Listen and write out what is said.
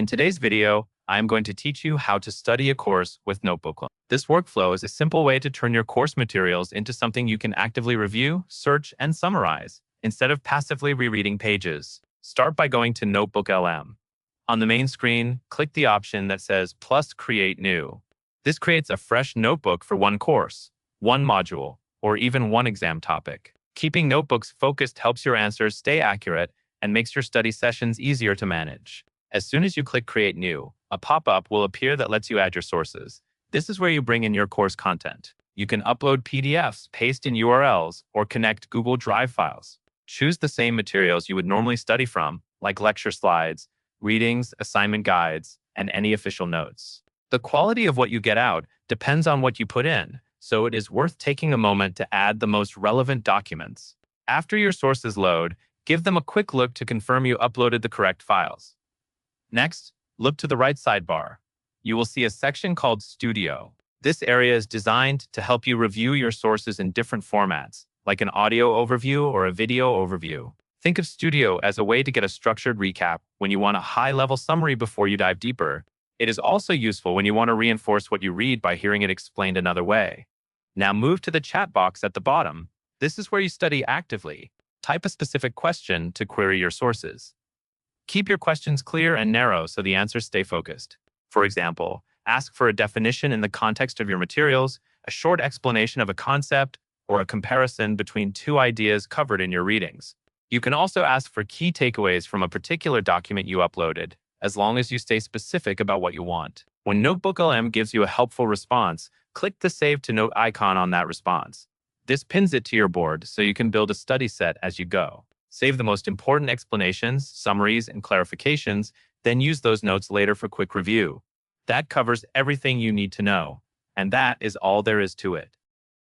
In today's video, I'm going to teach you how to study a course with Notebooklm. This workflow is a simple way to turn your course materials into something you can actively review, search, and summarize, instead of passively rereading pages. Start by going to Notebooklm. On the main screen, click the option that says Plus Create New. This creates a fresh notebook for one course, one module, or even one exam topic. Keeping notebooks focused helps your answers stay accurate and makes your study sessions easier to manage. As soon as you click Create New, a pop-up will appear that lets you add your sources. This is where you bring in your course content. You can upload PDFs, paste in URLs, or connect Google Drive files. Choose the same materials you would normally study from, like lecture slides, readings, assignment guides, and any official notes. The quality of what you get out depends on what you put in, so it is worth taking a moment to add the most relevant documents. After your sources load, give them a quick look to confirm you uploaded the correct files. Next, look to the right sidebar. You will see a section called Studio. This area is designed to help you review your sources in different formats, like an audio overview or a video overview. Think of Studio as a way to get a structured recap when you want a high-level summary before you dive deeper. It is also useful when you want to reinforce what you read by hearing it explained another way. Now move to the chat box at the bottom. This is where you study actively. Type a specific question to query your sources. Keep your questions clear and narrow so the answers stay focused. For example, ask for a definition in the context of your materials, a short explanation of a concept, or a comparison between two ideas covered in your readings. You can also ask for key takeaways from a particular document you uploaded, as long as you stay specific about what you want. When Notebooklm gives you a helpful response, click the Save to Note icon on that response. This pins it to your board so you can build a study set as you go. Save the most important explanations, summaries, and clarifications, then use those notes later for quick review. That covers everything you need to know, and that is all there is to it.